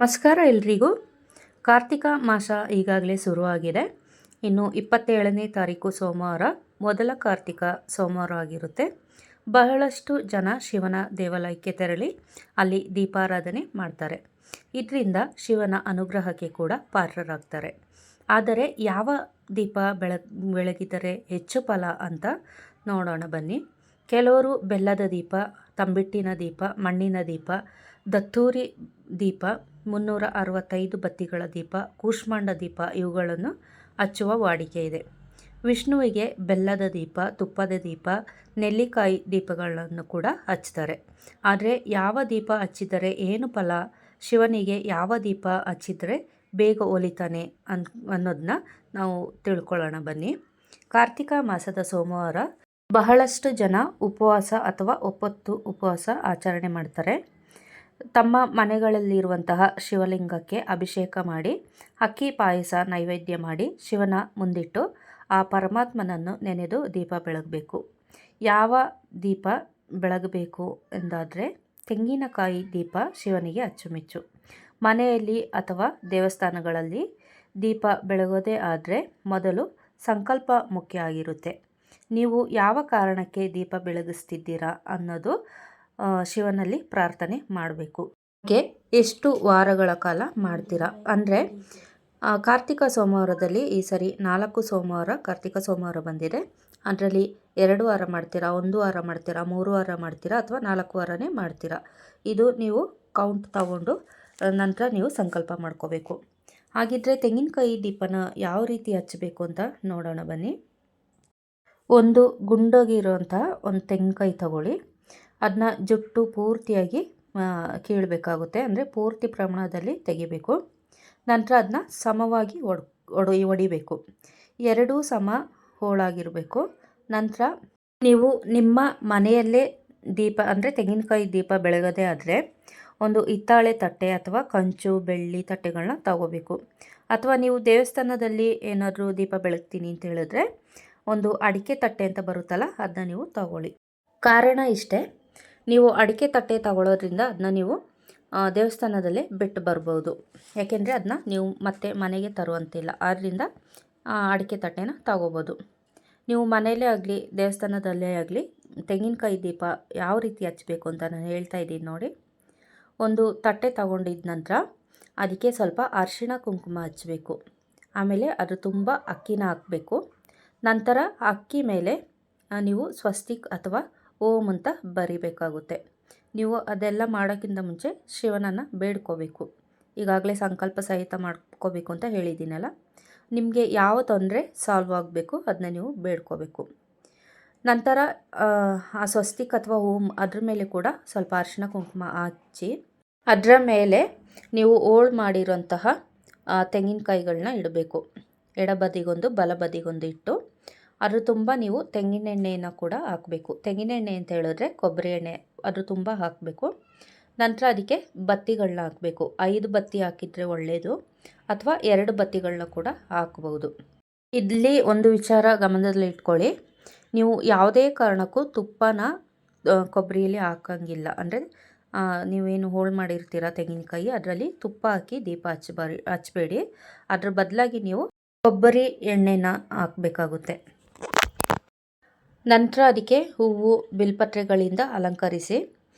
ನಮಸ್ಕಾರ ಎಲ್ರಿಗೂ. ಕಾರ್ತಿಕ ಮಾಸ ಈಗಾಗಲೇ ಶುರುವಾಗಿದೆ. ಇನ್ನು 27ನೇ ತಾರೀಕು ಸೋಮವಾರ ಮೊದಲ ಕಾರ್ತಿಕ ಸೋಮವಾರ ಆಗಿರುತ್ತೆ. ಬಹಳಷ್ಟು ಜನ ಶಿವನ ದೇವಾಲಯಕ್ಕೆ ತೆರಳಿ ಅಲ್ಲಿ ದೀಪಾರಾಧನೆ ಮಾಡ್ತಾರೆ. ಇದರಿಂದ ಶಿವನ ಅನುಗ್ರಹಕ್ಕೆ ಕೂಡ ಪಾತ್ರರಾಗ್ತಾರೆ. ಆದರೆ ಯಾವ ದೀಪ ಬೆಳಗಿದರೆ ಹೆಚ್ಚು ಫಲ ಅಂತ ನೋಡೋಣ ಬನ್ನಿ. ಕೆಲವರು ಬೆಲ್ಲದ ದೀಪ, ತಂಬಿಟ್ಟಿನ ದೀಪ, ಮಣ್ಣಿನ ದೀಪ, ದತ್ತೂರಿ ದೀಪ, 365 ಬತ್ತಿಗಳ ದೀಪ, ಕೂಷ್ಮಾಂಡ ದೀಪ ಇವುಗಳನ್ನು ಹಚ್ಚುವ ವಾಡಿಕೆ ಇದೆ. ವಿಷ್ಣುವಿಗೆ ಬೆಲ್ಲದ ದೀಪ, ತುಪ್ಪದ ದೀಪ, ನೆಲ್ಲಿಕಾಯಿ ದೀಪಗಳನ್ನು ಕೂಡ ಹಚ್ತಾರೆ. ಆದರೆ ಯಾವ ದೀಪ ಹಚ್ಚಿದರೆ ಏನು ಫಲ, ಶಿವನಿಗೆ ಯಾವ ದೀಪ ಹಚ್ಚಿದರೆ ಬೇಗ ಒಲಿತಾನೆ ಅನ್ನೋದನ್ನ ನಾವು ತಿಳ್ಕೊಳ್ಳೋಣ ಬನ್ನಿ. ಕಾರ್ತಿಕ ಮಾಸದ ಸೋಮವಾರ ಬಹಳಷ್ಟು ಜನ ಉಪವಾಸ ಅಥವಾ ಒಪ್ಪತ್ತು ಉಪವಾಸ ಆಚರಣೆ ಮಾಡ್ತಾರೆ. ತಮ್ಮ ಮನೆಗಳಲ್ಲಿರುವಂತಹ ಶಿವಲಿಂಗಕ್ಕೆ ಅಭಿಷೇಕ ಮಾಡಿ ಅಕ್ಕಿ ಪಾಯಸ ನೈವೇದ್ಯ ಮಾಡಿ ಶಿವನ ಮುಂದಿಟ್ಟು ಆ ಪರಮಾತ್ಮನನ್ನು ನೆನೆದು ದೀಪ ಬೆಳಗಬೇಕು. ಯಾವ ದೀಪ ಬೆಳಗಬೇಕು ಎಂದಾದರೆ ತೆಂಗಿನಕಾಯಿ ದೀಪ ಶಿವನಿಗೆ ಅಚ್ಚುಮೆಚ್ಚು. ಮನೆಯಲ್ಲಿ ಅಥವಾ ದೇವಸ್ಥಾನಗಳಲ್ಲಿ ದೀಪ ಬೆಳಗೋದೇ ಆದರೆ ಮೊದಲು ಸಂಕಲ್ಪ ಮುಖ್ಯ ಆಗಿರುತ್ತೆ. ನೀವು ಯಾವ ಕಾರಣಕ್ಕೆ ದೀಪ ಬೆಳಗಿಸ್ತಿದ್ದೀರಾ ಅನ್ನೋದು ಶಿವನಲ್ಲಿ ಪ್ರಾರ್ಥನೆ ಮಾಡಬೇಕು. ಎಷ್ಟು ವಾರಗಳ ಕಾಲ ಮಾಡ್ತೀರಾ ಅಂದರೆ ಕಾರ್ತಿಕ ಸೋಮವಾರದಲ್ಲಿ ಈ ಸರಿ 4 ಸೋಮವಾರ ಕಾರ್ತಿಕ ಸೋಮವಾರ ಬಂದಿದೆ. ಅದರಲ್ಲಿ 2 ವಾರ ಮಾಡ್ತೀರಾ, 1 ವಾರ ಮಾಡ್ತೀರಾ, 3 ವಾರ ಮಾಡ್ತೀರಾ ಅಥವಾ 4 ವಾರನೇ ಮಾಡ್ತೀರಾ. ಇದು ನೀವು ಕೌಂಟ್ ತಗೊಂಡು ನಂತರ ನೀವು ಸಂಕಲ್ಪ ಮಾಡ್ಕೋಬೇಕು. ಹಾಗಿದ್ರೆ ತೆಂಗಿನಕಾಯಿ ದೀಪನ ಯಾವ ರೀತಿ ಹಚ್ಚಬೇಕು ಅಂತ ನೋಡೋಣ ಬನ್ನಿ. ಒಂದು ಗುಂಡಗಿರುವಂತಹ ಒಂದು ತೆಂಗಿನಕಾಯಿ ತಗೊಳ್ಳಿ. ಅದನ್ನ ಜುಟ್ಟು ಪೂರ್ತಿಯಾಗಿ ಕೀಳಬೇಕಾಗುತ್ತೆ, ಅಂದರೆ ಪೂರ್ತಿ ಪ್ರಮಾಣದಲ್ಲಿ ತೆಗಿಬೇಕು. ನಂತರ ಅದನ್ನ ಸಮವಾಗಿ ಒಡಿಬೇಕು. ಎರಡೂ ಸಮ ಹೋಳಾಗಿರಬೇಕು. ನಂತರ ನೀವು ನಿಮ್ಮ ಮನೆಯಲ್ಲೇ ದೀಪ ಅಂದರೆ ತೆಂಗಿನಕಾಯಿ ದೀಪ ಬೆಳಗೋದೇ ಆದರೆ ಒಂದು ಹಿತ್ತಾಳೆ ತಟ್ಟೆ ಅಥವಾ ಕಂಚು ಬೆಳ್ಳಿ ತಟ್ಟೆಗಳನ್ನ ತಗೋಬೇಕು. ಅಥವಾ ನೀವು ದೇವಸ್ಥಾನದಲ್ಲಿ ಏನಾದರೂ ದೀಪ ಬೆಳಗ್ತೀನಿ ಅಂತ ಹೇಳಿದ್ರೆ ಒಂದು ಅಡಿಕೆ ತಟ್ಟೆ ಅಂತ ಬರುತ್ತಲ್ಲ, ಅದನ್ನ ನೀವು ತಗೊಳ್ಳಿ. ಕಾರಣ ಇಷ್ಟೇ, ನೀವು ಅಡಿಕೆ ತಟ್ಟೆ ತಗೊಳ್ಳೋದ್ರಿಂದ ಅದನ್ನ ನೀವು ದೇವಸ್ಥಾನದಲ್ಲೇ ಬಿಟ್ಟು ಬರ್ಬೋದು. ಯಾಕೆಂದರೆ ಅದನ್ನ ನೀವು ಮತ್ತೆ ಮನೆಗೆ ತರುವಂತಿಲ್ಲ. ಆದ್ದರಿಂದ ಅಡಿಕೆ ತಟ್ಟೆನ ತಗೋಬೋದು. ನೀವು ಮನೆಯಲ್ಲೇ ಆಗಲಿ ದೇವಸ್ಥಾನದಲ್ಲೇ ಆಗಲಿ ತೆಂಗಿನಕಾಯಿ ದೀಪ ಯಾವ ರೀತಿ ಹಚ್ಚಬೇಕು ಅಂತ ನಾನು ಹೇಳ್ತಾ ಇದ್ದೀನಿ ನೋಡಿ. ಒಂದು ತಟ್ಟೆ ತಗೊಂಡಿದ್ದ ನಂತರ ಅದಕ್ಕೆ ಸ್ವಲ್ಪ ಅರಿಶಿಣ ಕುಂಕುಮ ಹಚ್ಚಬೇಕು. ಆಮೇಲೆ ಅದು ತುಂಬ ಅಕ್ಕಿನ ಹಾಕಬೇಕು. ನಂತರ ಅಕ್ಕಿ ಮೇಲೆ ನೀವು ಸ್ವಸ್ತಿಕ್ ಅಥವಾ ಓಂ ಅಂತ ಬರಿಬೇಕಾಗುತ್ತೆ. ನೀವು ಅದೆಲ್ಲ ಮಾಡೋಕ್ಕಿಂತ ಮುಂಚೆ ಶಿವನನ್ನು ಬೇಡ್ಕೋಬೇಕು. ಈಗಾಗಲೇ ಸಂಕಲ್ಪ ಸಹಿತ ಮಾಡ್ಕೋಬೇಕು ಅಂತ ಹೇಳಿದ್ದೀನಲ್ಲ. ನಿಮಗೆ ಯಾವ ತೊಂದರೆ ಸಾಲ್ವ್ ಆಗಬೇಕು ಅದನ್ನ ನೀವು ಬೇಡ್ಕೋಬೇಕು. ನಂತರ ಆ ಸ್ವಸ್ತಿಕ್ ಅಥವಾ ಓಂ ಅದ್ರ ಮೇಲೆ ಕೂಡ ಸ್ವಲ್ಪ ಅರಿಶಿಣ ಕುಂಕುಮ ಹಚ್ಚಿ ಅದರ ಮೇಲೆ ನೀವು ಹೋಳು ಮಾಡಿರೋಂತಹ ತೆಂಗಿನಕಾಯಿಗಳನ್ನ ಇಡಬೇಕು. ಎಡಬದಿಗೊಂದು ಬಲಬದಿಗೊಂದು ಇಟ್ಟು ಅದ್ರ ತುಂಬ ನೀವು ತೆಂಗಿನೆಣ್ಣೆಯನ್ನು ಕೂಡ ಹಾಕಬೇಕು. ತೆಂಗಿನೆಣ್ಣೆ ಅಂತ ಹೇಳಿದ್ರೆ ಕೊಬ್ಬರಿ ಎಣ್ಣೆ, ಅದು ತುಂಬ ಹಾಕಬೇಕು. ನಂತರ ಅದಕ್ಕೆ ಬತ್ತಿಗಳನ್ನ ಹಾಕಬೇಕು. 5 ಬತ್ತಿ ಹಾಕಿದರೆ ಒಳ್ಳೆಯದು, ಅಥವಾ 2 ಬತ್ತಿಗಳನ್ನ ಕೂಡ ಹಾಕ್ಬೋದು. ಇಲ್ಲಿ ಒಂದು ವಿಚಾರ ಗಮನದಲ್ಲಿ ಇಟ್ಕೊಳ್ಳಿ, ನೀವು ಯಾವುದೇ ಕಾರಣಕ್ಕೂ ತುಪ್ಪನ ಕೊಬ್ಬರಿಯಲ್ಲಿ ಹಾಕಂಗಿಲ್ಲ. ಅಂದರೆ ನೀವೇನು ಹೋಳು ಮಾಡಿರ್ತೀರ ತೆಂಗಿನಕಾಯಿ ಅದರಲ್ಲಿ ತುಪ್ಪ ಹಾಕಿ ದೀಪ ಹಚ್ಚಬೇಡಿ. ಅದ್ರ ಬದಲಾಗಿ ನೀವು ಕೊಬ್ಬರಿ ಎಣ್ಣೆನ ಹಾಕಬೇಕಾಗುತ್ತೆ. ನಂತರ ಅದಕ್ಕೆ ಹೂವು ಬಿಲ್ಪತ್ರೆಗಳಿಂದ ಅಲಂಕರಿಸಿ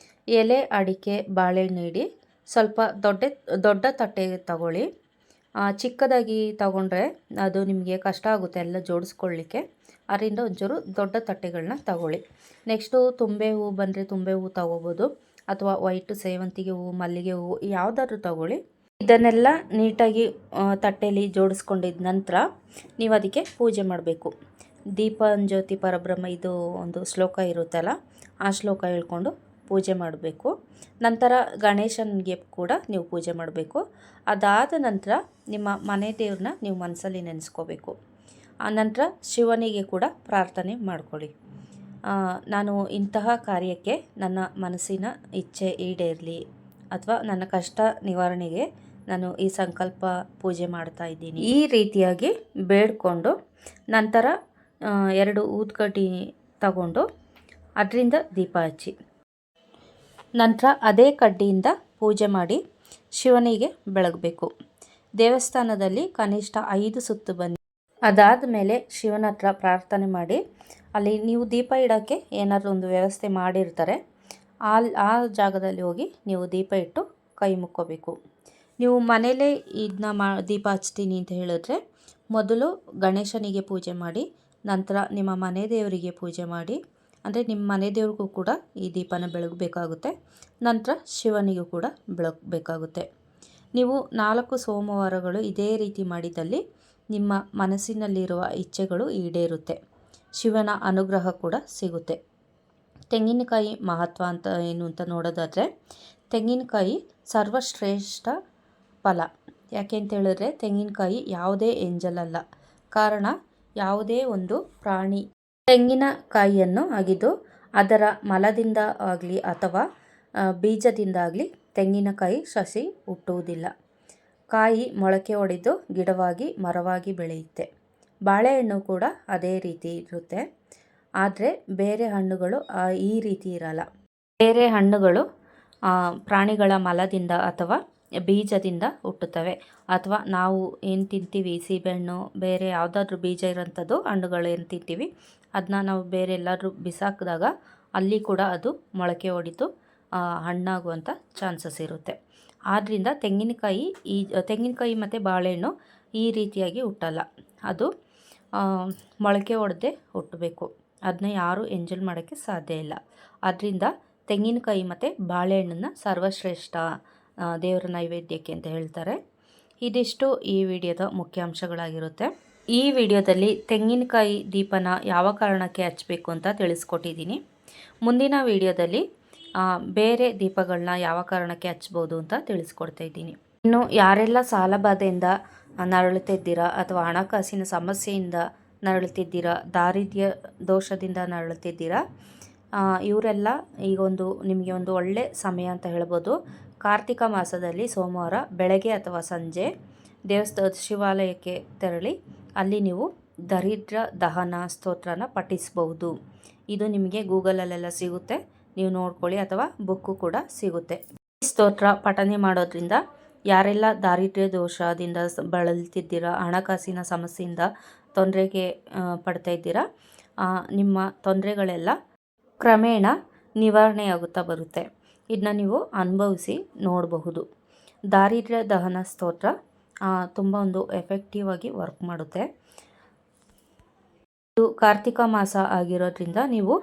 ಎಲೆ, ಅಡಿಕೆ, ಬಾಳೆಹಣ್ಣು ಇಡಿ. ಸ್ವಲ್ಪ ದೊಡ್ಡ ತಟ್ಟೆ ತಗೊಳ್ಳಿ. ಚಿಕ್ಕದಾಗಿ ತಗೊಂಡ್ರೆ ಅದು ನಿಮಗೆ ಕಷ್ಟ ಆಗುತ್ತೆ ಎಲ್ಲ ಜೋಡಿಸ್ಕೊಳ್ಳಿಕ್ಕೆ. ಅದರಿಂದ ಒಂಚೂರು ದೊಡ್ಡ ತಟ್ಟೆಗಳನ್ನ ತಗೊಳ್ಳಿ. ನೆಕ್ಸ್ಟು ತುಂಬೆ ಹೂವು ಬಂದರೆ ತುಂಬೆ ಹೂವು ತಗೋಬೋದು, ಅಥವಾ ವೈಟ್ ಸೇವಂತಿಗೆ ಹೂವು, ಮಲ್ಲಿಗೆ ಹೂವು ಯಾವುದಾದ್ರೂ ತಗೊಳ್ಳಿ. ಇದನ್ನೆಲ್ಲ ನೀಟಾಗಿ ತಟ್ಟೆಯಲ್ಲಿ ಜೋಡಿಸ್ಕೊಂಡಿದ್ದ ನಂತರ ನೀವು ಅದಕ್ಕೆ ಪೂಜೆ ಮಾಡಬೇಕು. ದೀಪಂಜ್ಯೋತಿ ಪರಬ್ರಹ್ಮ ಇದು ಒಂದು ಶ್ಲೋಕ ಇರುತ್ತಲ್ಲ, ಆ ಶ್ಲೋಕ ಹೇಳ್ಕೊಂಡು ಪೂಜೆ ಮಾಡಬೇಕು. ನಂತರ ಗಣೇಶನಿಗೆ ಕೂಡ ನೀವು ಪೂಜೆ ಮಾಡಬೇಕು. ಅದಾದ ನಂತರ ನಿಮ್ಮ ಮನೆ ದೇವ್ರನ್ನ ನೀವು ಮನಸ್ಸಲ್ಲಿ ನೆನೆಸ್ಕೋಬೇಕು. ಆನಂತರ ಶಿವನಿಗೆ ಕೂಡ ಪ್ರಾರ್ಥನೆ ಮಾಡ್ಕೊಳ್ಳಿ. ನಾನು ಇಂತಹ ಕಾರ್ಯಕ್ಕೆ ನನ್ನ ಮನಸ್ಸಿನ ಇಚ್ಛೆ ಈಡೇರಲಿ, ಅಥವಾ ನನ್ನ ಕಷ್ಟ ನಿವಾರಣೆಗೆ ನಾನು ಈ ಸಂಕಲ್ಪ ಪೂಜೆ ಮಾಡ್ತಾ ಇದ್ದೀನಿ, ಈ ರೀತಿಯಾಗಿ ಬೇಡ್ಕೊಂಡು ನಂತರ 2 ಊದ್ಕಡ್ಡಿ ತಗೊಂಡು ಅದರಿಂದ ದೀಪ ಹಚ್ಚಿ. ನಂತರ ಅದೇ ಕಡ್ಡಿಯಿಂದ ಪೂಜೆ ಮಾಡಿ ಶಿವನಿಗೆ ಬೆಳಗಬೇಕು. ದೇವಸ್ಥಾನದಲ್ಲಿ ಕನಿಷ್ಠ 5 ಸುತ್ತು ಬನ್ನಿ. ಅದಾದ ಮೇಲೆ ಶಿವನ ಹತ್ರ ಪ್ರಾರ್ಥನೆ ಮಾಡಿ, ಅಲ್ಲಿ ನೀವು ದೀಪ ಇಡೋಕ್ಕೆ ಏನಾದರೂ ಒಂದು ವ್ಯವಸ್ಥೆ ಮಾಡಿರ್ತಾರೆ, ಆ ಜಾಗದಲ್ಲಿ ಹೋಗಿ ನೀವು ದೀಪ ಇಟ್ಟು ಕೈ ಮುಕ್ಕೋಬೇಕು. ನೀವು ಮನೇಲೇ ಇದನ್ನ ದೀಪ ಹಚ್ತೀನಿ ಅಂತ ಹೇಳಿದ್ರೆ, ಮೊದಲು ಗಣೇಶನಿಗೆ ಪೂಜೆ ಮಾಡಿ, ನಂತರ ನಿಮ್ಮ ಮನೆ ದೇವರಿಗೆ ಪೂಜೆ ಮಾಡಿ, ಅಂದರೆ ನಿಮ್ಮ ಮನೆ ದೇವ್ರಿಗೂ ಕೂಡ ಈ ದೀಪನ ಬೆಳಗಬೇಕಾಗುತ್ತೆ. ನಂತರ ಶಿವನಿಗೂ ಕೂಡ ಬೆಳಗಬೇಕಾಗುತ್ತೆ. ನೀವು 4 ಸೋಮವಾರಗಳು ಇದೇ ರೀತಿ ಮಾಡಿದಲ್ಲಿ ನಿಮ್ಮ ಮನಸ್ಸಿನಲ್ಲಿರುವ ಇಚ್ಛೆಗಳು ಈಡೇರುತ್ತೆ. ಶಿವನ ಅನುಗ್ರಹ ಕೂಡ ಸಿಗುತ್ತೆ. ತೆಂಗಿನಕಾಯಿ ಮಹತ್ವ ಅಂತ ಏನು ಅಂತ ನೋಡೋದಾದರೆ, ತೆಂಗಿನಕಾಯಿ ಸರ್ವಶ್ರೇಷ್ಠ ಫಲ. ಯಾಕೆ ಅಂತ ಹೇಳಿದ್ರೆ, ತೆಂಗಿನಕಾಯಿ ಯಾವುದೇ ಎಂಜಲ್ ಅಲ್ಲ. ಕಾರಣ, ಯಾವುದೇ ಒಂದು ಪ್ರಾಣಿ ತೆಂಗಿನಕಾಯಿಯನ್ನು ಅಗಿದು ಅದರ ಮಲದಿಂದ ಆಗಲಿ ಅಥವಾ ಬೀಜದಿಂದ ಆಗಲಿ ತೆಂಗಿನಕಾಯಿ ಸಸಿ ಹುಟ್ಟುವುದಿಲ್ಲ. ಕಾಯಿ ಮೊಳಕೆ ಒಡೆದು ಗಿಡವಾಗಿ ಮರವಾಗಿ ಬೆಳೆಯುತ್ತೆ. ಬಾಳೆಹಣ್ಣು ಕೂಡ ಅದೇ ರೀತಿ ಇರುತ್ತೆ. ಆದರೆ ಬೇರೆ ಹಣ್ಣುಗಳು ಈ ರೀತಿ ಇರಲ್ಲ. ಬೇರೆ ಹಣ್ಣುಗಳು ಪ್ರಾಣಿಗಳ ಮಲದಿಂದ ಅಥವಾ ಬೀಜದಿಂದ ಹುಟ್ಟುತ್ತವೆ. ಅಥವಾ ನಾವು ಏನು ತಿಂತೀವಿ, ಸೀಬೆಹಣ್ಣು, ಬೇರೆ ಯಾವುದಾದ್ರೂ ಬೀಜ ಇರೋಂಥದ್ದು ಹಣ್ಣುಗಳು ಏನು ತಿಂತೀವಿ, ಅದನ್ನ ನಾವು ಬೇರೆ ಎಲ್ಲಾದರೂ ಬಿಸಾಕಿದಾಗ ಅಲ್ಲಿ ಕೂಡ ಅದು ಮೊಳಕೆ ಒಡೆದು ಹಣ್ಣಾಗುವಂಥ ಚಾನ್ಸಸ್ ಇರುತ್ತೆ. ಆದ್ದರಿಂದ ತೆಂಗಿನಕಾಯಿ ಮತ್ತು ಬಾಳೆಹಣ್ಣು ಈ ರೀತಿಯಾಗಿ ಹುಟ್ಟಲ್ಲ. ಅದು ಮೊಳಕೆ ಒಡೆದೇ ಹುಟ್ಟಬೇಕು. ಅದನ್ನ ಯಾರೂ ಎಂಜಲ್ ಮಾಡೋಕ್ಕೆ ಸಾಧ್ಯ ಇಲ್ಲ. ಆದ್ದರಿಂದ ತೆಂಗಿನಕಾಯಿ ಮತ್ತು ಬಾಳೆಹಣ್ಣನ್ನು ಸರ್ವಶ್ರೇಷ್ಠ ದೇವರ ನೈವೇದ್ಯಕ್ಕೆ ಅಂತ ಹೇಳ್ತಾರೆ. ಇದಿಷ್ಟು ಈ ವಿಡಿಯೋದ ಮುಖ್ಯಾಂಶಗಳಾಗಿರುತ್ತೆ. ಈ ವಿಡಿಯೋದಲ್ಲಿ ತೆಂಗಿನಕಾಯಿ ದೀಪನ ಯಾವ ಕಾರಣಕ್ಕೆ ಹಚ್ಚಬೇಕು ಅಂತ ತಿಳಿಸ್ಕೊಟ್ಟಿದ್ದೀನಿ. ಮುಂದಿನ ವಿಡಿಯೋದಲ್ಲಿ ಬೇರೆ ದೀಪಗಳನ್ನ ಯಾವ ಕಾರಣಕ್ಕೆ ಹಚ್ಬೋದು ಅಂತ ತಿಳಿಸ್ಕೊಡ್ತಾ ಇದ್ದೀನಿ. ಇನ್ನು ಯಾರೆಲ್ಲ ಸಾಲಬಾಧೆಯಿಂದ ನರಳುತ್ತಿದ್ದೀರಾ ಅಥವಾ ಹಣಕಾಸಿನ ಸಮಸ್ಯೆಯಿಂದ ನರಳುತ್ತಿದ್ದೀರಾ, ದಾರಿದ್ರ್ಯ ದೋಷದಿಂದ ನರಳುತ್ತಿದ್ದೀರಾ, ಇವರೆಲ್ಲ ನಿಮಗೆ ಒಂದು ಒಳ್ಳೆ ಸಮಯ ಅಂತ ಹೇಳ್ಬೋದು. ಕಾರ್ತಿಕ ಮಾಸದಲ್ಲಿ ಸೋಮವಾರ ಬೆಳಗ್ಗೆ ಅಥವಾ ಸಂಜೆ ಶಿವಾಲಯಕ್ಕೆ ತೆರಳಿ ಅಲ್ಲಿ ನೀವು ದರಿದ್ರ ದಹನ ಸ್ತೋತ್ರನ ಪಠಿಸಬಹುದು. ಇದು ನಿಮಗೆ ಗೂಗಲಲ್ಲೆಲ್ಲ ಸಿಗುತ್ತೆ, ನೀವು ನೋಡ್ಕೊಳ್ಳಿ, ಅಥವಾ ಬುಕ್ಕು ಕೂಡ ಸಿಗುತ್ತೆ. ಈ ಸ್ತೋತ್ರ ಪಠನೆ ಮಾಡೋದ್ರಿಂದ ಯಾರೆಲ್ಲ ದಾರಿದ್ರ್ಯ ದೋಷದಿಂದ ಬಳಲ್ತಿದ್ದೀರಾ, ಹಣಕಾಸಿನ ಸಮಸ್ಯೆಯಿಂದ ತೊಂದರೆಗೆ ಪಡ್ತಾ ಇದ್ದೀರಾ, ನಿಮ್ಮ ತೊಂದರೆಗಳೆಲ್ಲ ಕ್ರಮೇಣ ನಿವಾರಣೆಯಾಗುತ್ತಾ ಬರುತ್ತೆ. ಇದನ್ನ ನೀವು ಅನುಭವಿಸಿ ನೋಡಬಹುದು. ದಾರಿದ್ರ್ಯ ದಹನ ಸ್ತೋತ್ರ ತುಂಬ ಒಂದು ಎಫೆಕ್ಟಿವ್ ಆಗಿ ವರ್ಕ್ ಮಾಡುತ್ತೆ. ಇದು ಕಾರ್ತಿಕ ಮಾಸ ಆಗಿರೋದ್ರಿಂದ ನೀವು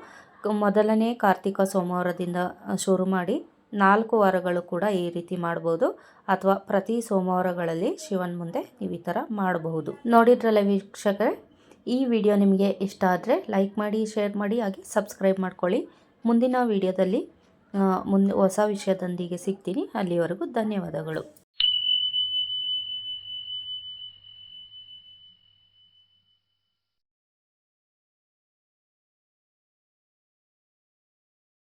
ಮೊದಲನೇ ಕಾರ್ತಿಕ ಸೋಮವಾರದಿಂದ ಶುರು ಮಾಡಿ 4 ವಾರಗಳು ಕೂಡ ಈ ರೀತಿ ಮಾಡ್ಬೋದು. ಅಥವಾ ಪ್ರತಿ ಸೋಮವಾರಗಳಲ್ಲಿ ಶಿವನ ಮುಂದೆ ನೀವು ಈ ಥರ ಮಾಡಬಹುದು. ನೋಡಿದ್ರಲ್ಲ ವೀಕ್ಷಕರೇ, ಈ ವಿಡಿಯೋ ನಿಮಗೆ ಇಷ್ಟ ಆದರೆ ಲೈಕ್ ಮಾಡಿ, ಶೇರ್ ಮಾಡಿ, ಹಾಗೆ ಸಬ್ಸ್ಕ್ರೈಬ್ ಮಾಡ್ಕೊಳ್ಳಿ. ಮುಂದಿನ ವಿಡಿಯೋದಲ್ಲಿ ಹೊಸ ವಿಷಯದೊಂದಿಗೆ ಸಿಗ್ತೀನಿ. ಅಲ್ಲಿವರೆಗೂ ಧನ್ಯವಾದಗಳು.